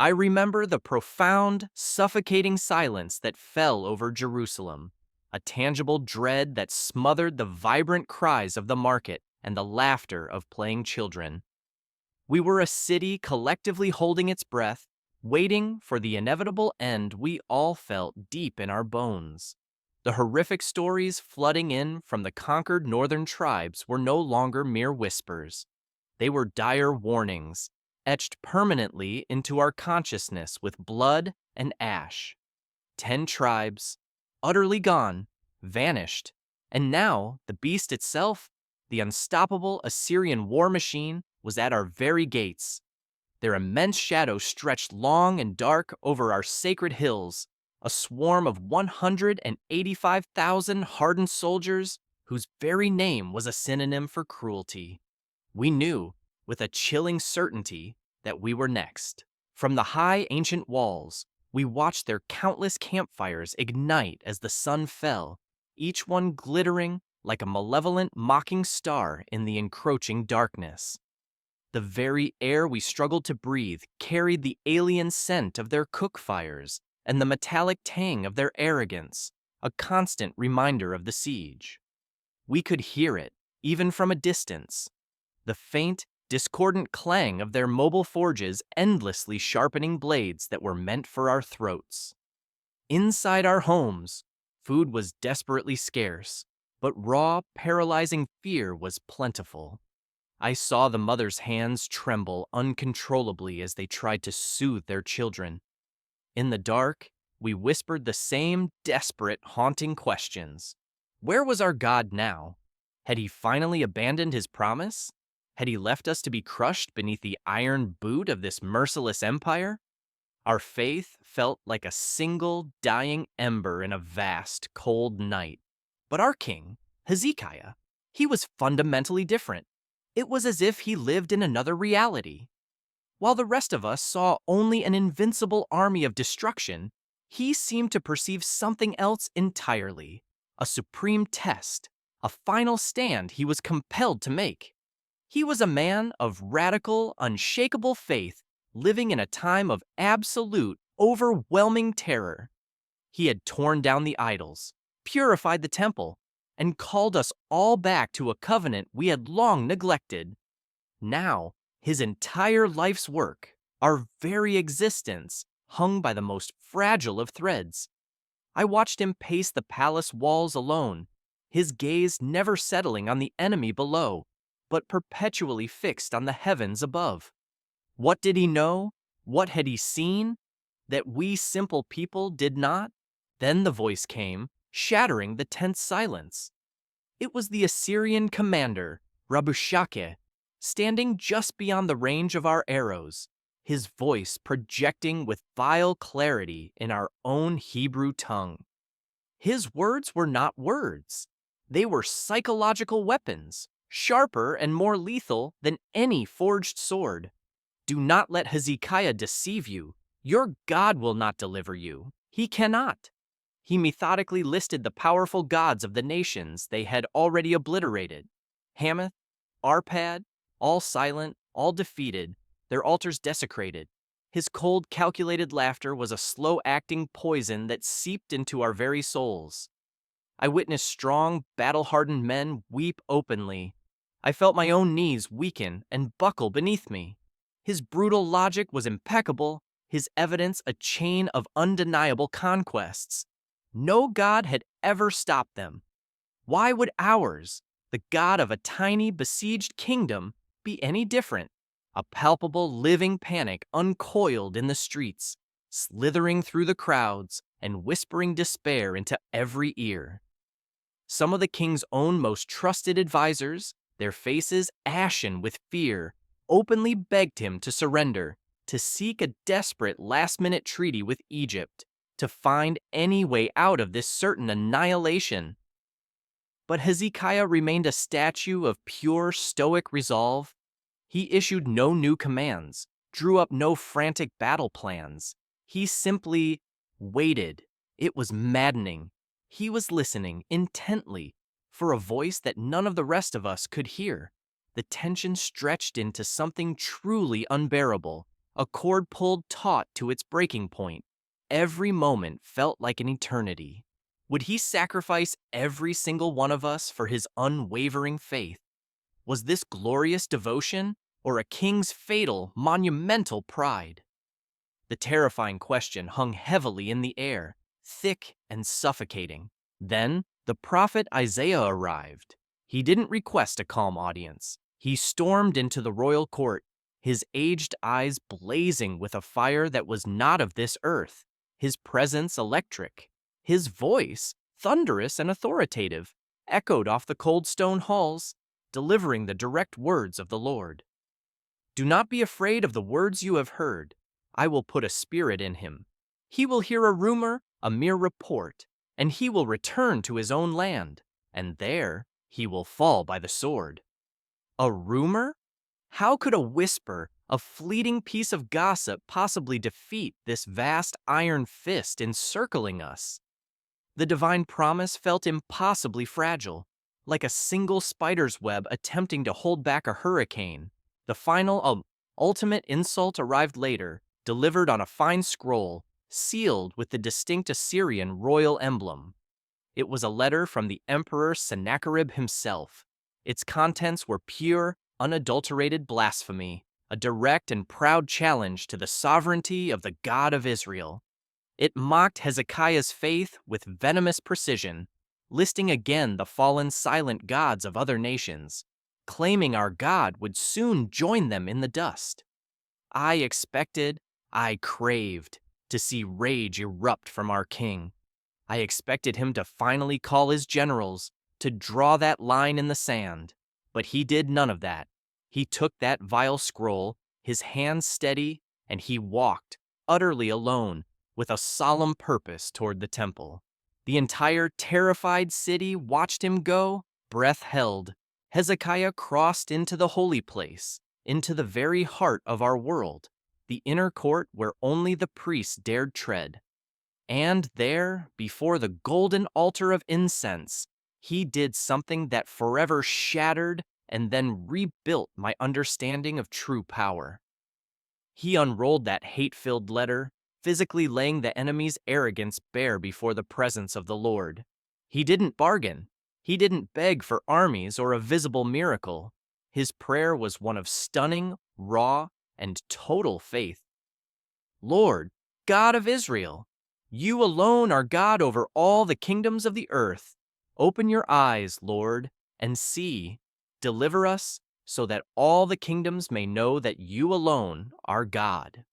I remember the profound, suffocating silence that fell over Jerusalem, a tangible dread that smothered the vibrant cries of the market and the laughter of playing children. We were a city collectively holding its breath, waiting for the inevitable end we all felt deep in our bones. The horrific stories flooding in from the conquered northern tribes were no longer mere whispers. They were dire warnings, etched permanently into our consciousness with blood and ash. 10 tribes, utterly gone, vanished, and now the beast itself, the unstoppable Assyrian war machine, was at our very gates. Their immense shadow stretched long and dark over our sacred hills, a swarm of 185,000 hardened soldiers whose very name was a synonym for cruelty. We knew, with a chilling certainty, that we were next. From the high ancient walls, we watched their countless campfires ignite as the sun fell, each one glittering like a malevolent mocking star in the encroaching darkness. The very air we struggled to breathe carried the alien scent of their cook fires and the metallic tang of their arrogance, a constant reminder of the siege. We could hear it, even from a distance, the faint, discordant clang of their mobile forges endlessly sharpening blades that were meant for our throats. Inside our homes, food was desperately scarce, but raw, paralyzing fear was plentiful. I saw the mothers' hands tremble uncontrollably as they tried to soothe their children. In the dark, we whispered the same desperate, haunting questions. Where was our God now? Had he finally abandoned his promise? Had he left us to be crushed beneath the iron boot of this merciless empire? Our faith felt like a single dying ember in a vast, cold night. But our king, Hezekiah, he was fundamentally different. It was as if he lived in another reality. While the rest of us saw only an invincible army of destruction, he seemed to perceive something else entirely, a supreme test, a final stand he was compelled to make. He was a man of radical, unshakable faith, living in a time of absolute, overwhelming terror. He had torn down the idols, purified the temple, and called us all back to a covenant we had long neglected. Now, his entire life's work, our very existence, hung by the most fragile of threads. I watched him pace the palace walls alone, his gaze never settling on the enemy below, but perpetually fixed on the heavens above. What did he know? What had he seen? That we simple people did not? Then the voice came, shattering the tense silence. It was the Assyrian commander, Rabushake, standing just beyond the range of our arrows, his voice projecting with vile clarity in our own Hebrew tongue. His words were not words. They were psychological weapons, sharper and more lethal than any forged sword. Do not let Hezekiah deceive you. Your God will not deliver you. He cannot. He methodically listed the powerful gods of the nations they had already obliterated. Hamath, Arpad, all silent, all defeated, their altars desecrated. His cold, calculated laughter was a slow-acting poison that seeped into our very souls. I witnessed strong, battle-hardened men weep openly. I felt my own knees weaken and buckle beneath me. His brutal logic was impeccable, his evidence a chain of undeniable conquests. No god had ever stopped them. Why would ours, the god of a tiny, besieged kingdom, be any different? A palpable, living panic uncoiled in the streets, slithering through the crowds and whispering despair into every ear. Some of the king's own most trusted advisors, their faces ashen with fear, openly begged him to surrender, to seek a desperate last-minute treaty with Egypt, to find any way out of this certain annihilation. But Hezekiah remained a statue of pure stoic resolve. He issued no new commands, drew up no frantic battle plans. He simply waited. It was maddening. He was listening intently for a voice that none of the rest of us could hear. The tension stretched into something truly unbearable, a cord pulled taut to its breaking point. Every moment felt like an eternity. Would he sacrifice every single one of us for his unwavering faith? Was this glorious devotion or a king's fatal, monumental pride? The terrifying question hung heavily in the air, thick and suffocating. Then, the prophet Isaiah arrived. He didn't request a calm audience. He stormed into the royal court, his aged eyes blazing with a fire that was not of this earth, his presence electric, his voice thunderous and authoritative, echoed off the cold stone halls, delivering the direct words of the Lord. Do not be afraid of the words you have heard. I will put a spirit in him. He will hear a rumor, a mere report, and he will return to his own land, and there he will fall by the sword. A rumor? How could a whisper, a fleeting piece of gossip possibly defeat this vast iron fist encircling us? The divine promise felt impossibly fragile, like a single spider's web attempting to hold back a hurricane. The final, ultimate insult arrived later, delivered on a fine scroll, sealed with the distinct Assyrian royal emblem. It was a letter from the Emperor Sennacherib himself. Its contents were pure, unadulterated blasphemy, a direct and proud challenge to the sovereignty of the God of Israel. It mocked Hezekiah's faith with venomous precision, listing again the fallen silent gods of other nations, claiming our God would soon join them in the dust. I craved to see rage erupt from our king. I expected him to finally call his generals, to draw that line in the sand. But he did none of that. He took that vile scroll, his hands steady, and he walked, utterly alone, with a solemn purpose toward the temple. The entire terrified city watched him go, breath held. Hezekiah crossed into the holy place, into the very heart of our world, the inner court where only the priests dared tread. And there, before the golden altar of incense, he did something that forever shattered and then rebuilt my understanding of true power. He unrolled that hate-filled letter, physically laying the enemy's arrogance bare before the presence of the Lord. He didn't bargain. He didn't beg for armies or a visible miracle. His prayer was one of stunning, raw, and total faith. Lord, God of Israel, you alone are God over all the kingdoms of the earth. Open your eyes, Lord, and see. Deliver us so that all the kingdoms may know that you alone are God.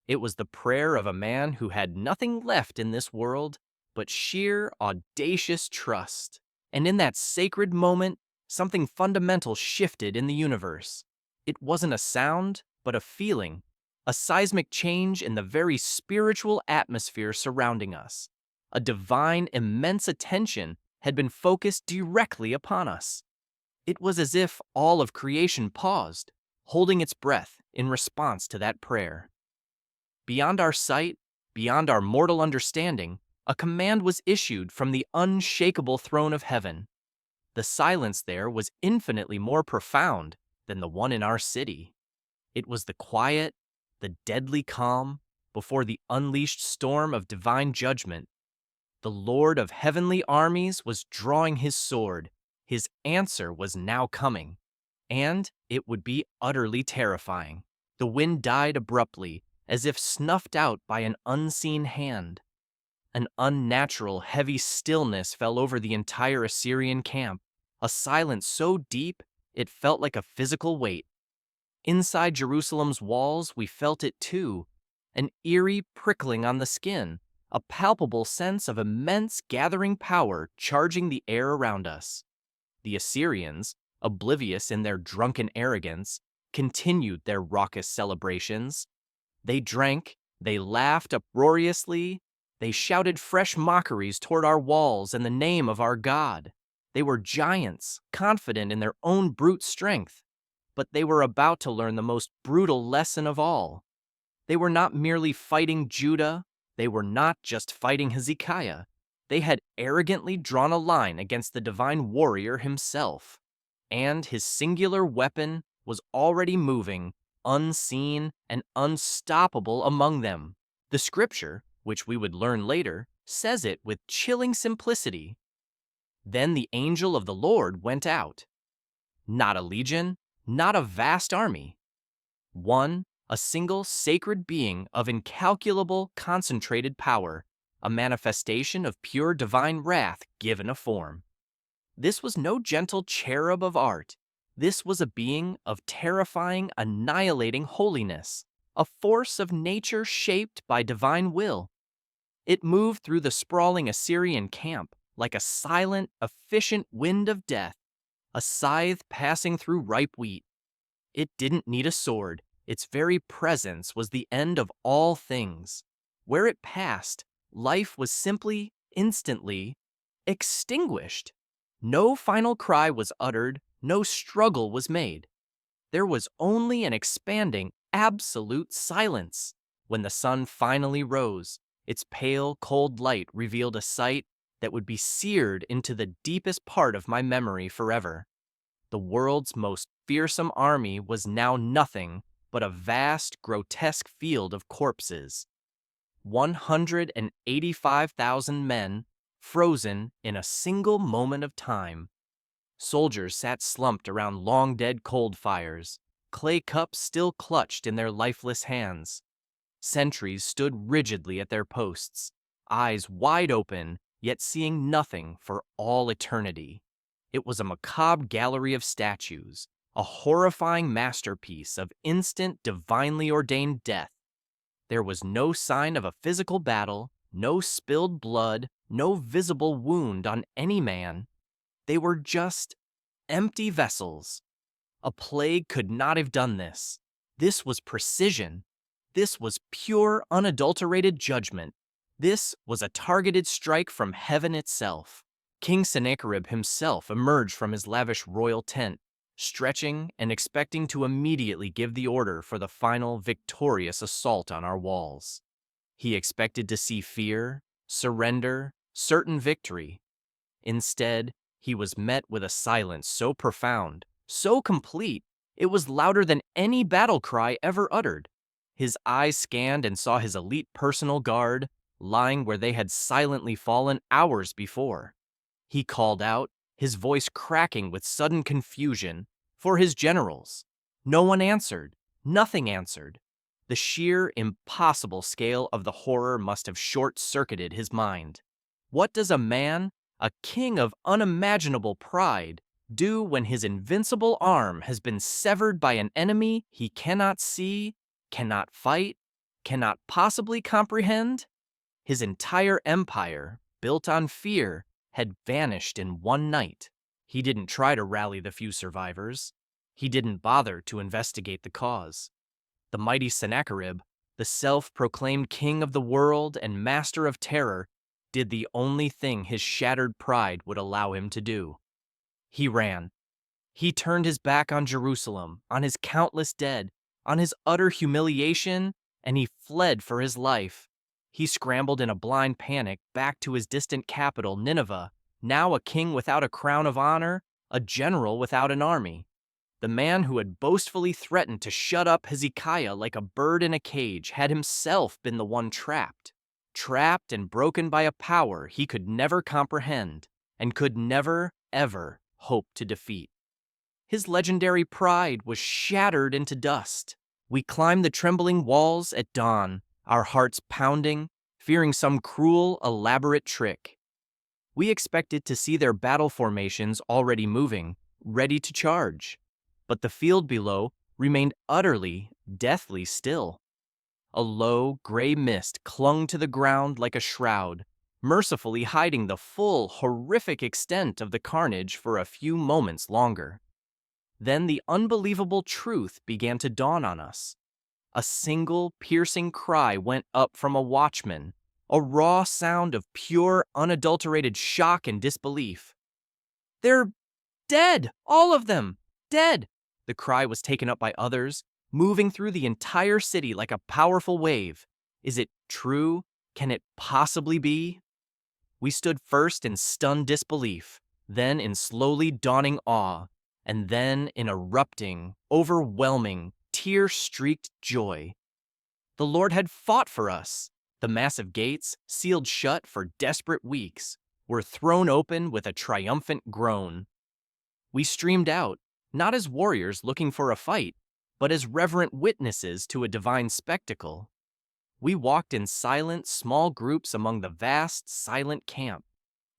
It was the prayer of a man who had nothing left in this world but sheer, audacious trust. And in that sacred moment, something fundamental shifted in the universe. It wasn't a sound, but a feeling, a seismic change in the very spiritual atmosphere surrounding us. A divine, immense attention had been focused directly upon us. It was as if all of creation paused, holding its breath in response to that prayer. Beyond our sight, beyond our mortal understanding, a command was issued from the unshakable throne of heaven. The silence there was infinitely more profound than the one in our city. It was the quiet, the deadly calm before the unleashed storm of divine judgment. The Lord of heavenly armies was drawing his sword. His answer was now coming, and it would be utterly terrifying. The wind died abruptly, as if snuffed out by an unseen hand. An unnatural, heavy stillness fell over the entire Assyrian camp, a silence so deep it felt like a physical weight. Inside Jerusalem's walls, we felt it too, an eerie prickling on the skin, a palpable sense of immense gathering power charging the air around us. The Assyrians, oblivious in their drunken arrogance, continued their raucous celebrations. They drank, they laughed uproariously, they shouted fresh mockeries toward our walls in the name of our God. They were giants, confident in their own brute strength, but they were about to learn the most brutal lesson of all. They were not merely fighting Judah, they were not just fighting Hezekiah. They had arrogantly drawn a line against the divine warrior himself, and his singular weapon was already moving, unseen and unstoppable among them. The scripture, which we would learn later, says it with chilling simplicity. Then the angel of the Lord went out. Not a legion, not a vast army. One, a single sacred being of incalculable concentrated power, a manifestation of pure divine wrath given a form. This was no gentle cherub of art. This was a being of terrifying, annihilating holiness, a force of nature shaped by divine will. It moved through the sprawling Assyrian camp like a silent, efficient wind of death, a scythe passing through ripe wheat. It didn't need a sword. Its very presence was the end of all things. Where it passed, life was simply, instantly, extinguished. No final cry was uttered, no struggle was made. There was only an expanding, absolute silence. When the sun finally rose, its pale, cold light revealed a sight that would be seared into the deepest part of my memory forever. The world's most fearsome army was now nothing but a vast, grotesque field of corpses. 185,000 men, frozen in a single moment of time. Soldiers sat slumped around long-dead cold fires, clay cups still clutched in their lifeless hands. Sentries stood rigidly at their posts, eyes wide open, yet seeing nothing for all eternity. It was a macabre gallery of statues, a horrifying masterpiece of instant, divinely ordained death. There was no sign of a physical battle, no spilled blood, no visible wound on any man. They were just empty vessels. A plague could not have done this. This was precision. This was pure, unadulterated judgment. This was a targeted strike from heaven itself. King Sennacherib himself emerged from his lavish royal tent, stretching and expecting to immediately give the order for the final victorious assault on our walls. He expected to see fear, surrender, certain victory. Instead, he was met with a silence so profound, so complete, it was louder than any battle cry ever uttered. His eyes scanned and saw his elite personal guard, lying where they had silently fallen hours before. He called out, his voice cracking with sudden confusion, for his generals. No one answered. Nothing answered. The sheer, impossible scale of the horror must have short-circuited his mind. What does a man, a king of unimaginable pride, do when his invincible arm has been severed by an enemy he cannot see, cannot fight, cannot possibly comprehend? His entire empire, built on fear, had vanished in one night. He didn't try to rally the few survivors. He didn't bother to investigate the cause. The mighty Sennacherib, the self-proclaimed king of the world and master of terror, did the only thing his shattered pride would allow him to do. He ran. He turned his back on Jerusalem, on his countless dead, on his utter humiliation, and he fled for his life. He scrambled in a blind panic back to his distant capital, Nineveh, now a king without a crown of honor, a general without an army. The man who had boastfully threatened to shut up Hezekiah like a bird in a cage had himself been the one trapped and broken by a power he could never comprehend and could never, ever hope to defeat. His legendary pride was shattered into dust. We climbed the trembling walls at dawn, our hearts pounding, fearing some cruel, elaborate trick. We expected to see their battle formations already moving, ready to charge. But the field below remained utterly, deathly still. A low, gray mist clung to the ground like a shroud, mercifully hiding the full, horrific extent of the carnage for a few moments longer. Then the unbelievable truth began to dawn on us. A single, piercing cry went up from a watchman, a raw sound of pure, unadulterated shock and disbelief. "They're dead! All of them! Dead!" The cry was taken up by others, moving through the entire city like a powerful wave. Is it true? Can it possibly be? We stood first in stunned disbelief, then in slowly dawning awe, and then in erupting, overwhelming, tear-streaked joy. The Lord had fought for us. The massive gates, sealed shut for desperate weeks, were thrown open with a triumphant groan. We streamed out, not as warriors looking for a fight, but as reverent witnesses to a divine spectacle. We walked in silent, small groups among the vast, silent camp,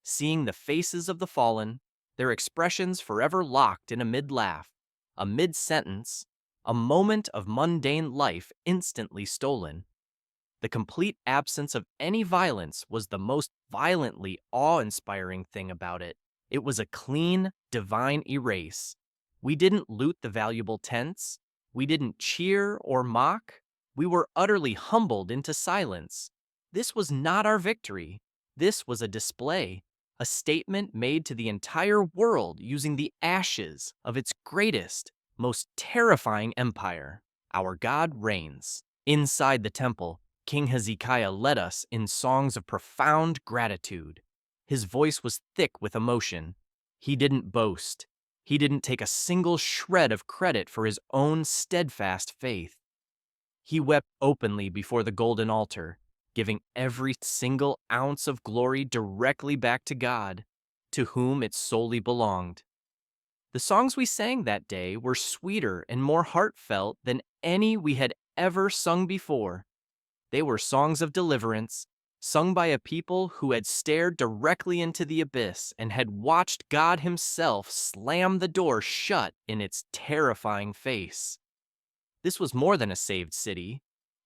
seeing the faces of the fallen, their expressions forever locked in a mid-laugh, a mid-sentence, a moment of mundane life instantly stolen. The complete absence of any violence was the most violently awe-inspiring thing about it. It was a clean, divine erase. We didn't loot the valuable tents. We didn't cheer or mock. We were utterly humbled into silence. This was not our victory. This was a display, a statement made to the entire world using the ashes of its greatest, most terrifying empire. Our God reigns. Inside the temple, King Hezekiah led us in songs of profound gratitude. His voice was thick with emotion. He didn't boast. He didn't take a single shred of credit for his own steadfast faith. He wept openly before the golden altar, giving every single ounce of glory directly back to God, to whom it solely belonged. The songs we sang that day were sweeter and more heartfelt than any we had ever sung before. They were songs of deliverance, sung by a people who had stared directly into the abyss and had watched God Himself slam the door shut in its terrifying face. This was more than a saved city.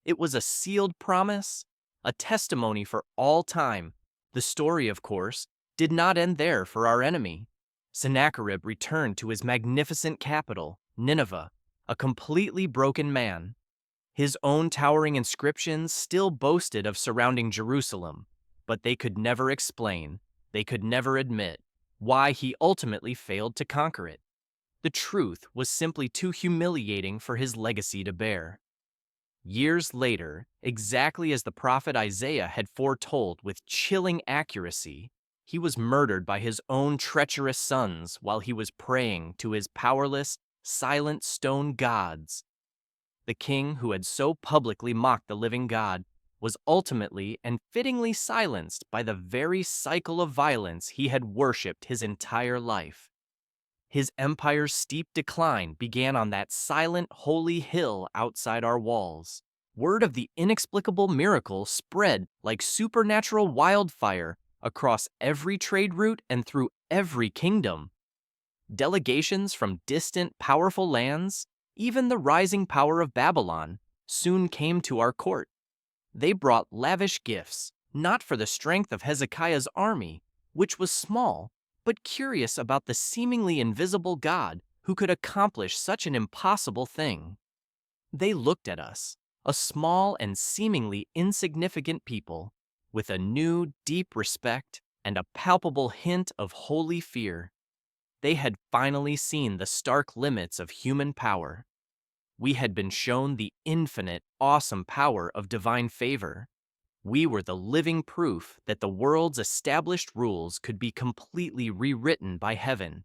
It was a sealed promise, a testimony for all time. The story, of course, did not end there for our enemy. Sennacherib returned to his magnificent capital, Nineveh, a completely broken man. His own towering inscriptions still boasted of surrounding Jerusalem, but they could never explain, they could never admit, why he ultimately failed to conquer it. The truth was simply too humiliating for his legacy to bear. Years later, exactly as the prophet Isaiah had foretold with chilling accuracy, he was murdered by his own treacherous sons while he was praying to his powerless, silent stone gods. The king who had so publicly mocked the living God was ultimately and fittingly silenced by the very cycle of violence he had worshipped his entire life. His empire's steep decline began on that silent, holy hill outside our walls. Word of the inexplicable miracle spread like supernatural wildfire across every trade route and through every kingdom. Delegations from distant, powerful lands, even the rising power of Babylon, soon came to our court. They brought lavish gifts, not for the strength of Hezekiah's army, which was small, but curious about the seemingly invisible God who could accomplish such an impossible thing. They looked at us, a small and seemingly insignificant people, with a new, deep respect and a palpable hint of holy fear. They had finally seen the stark limits of human power. We had been shown the infinite, awesome power of divine favor. We were the living proof that the world's established rules could be completely rewritten by heaven.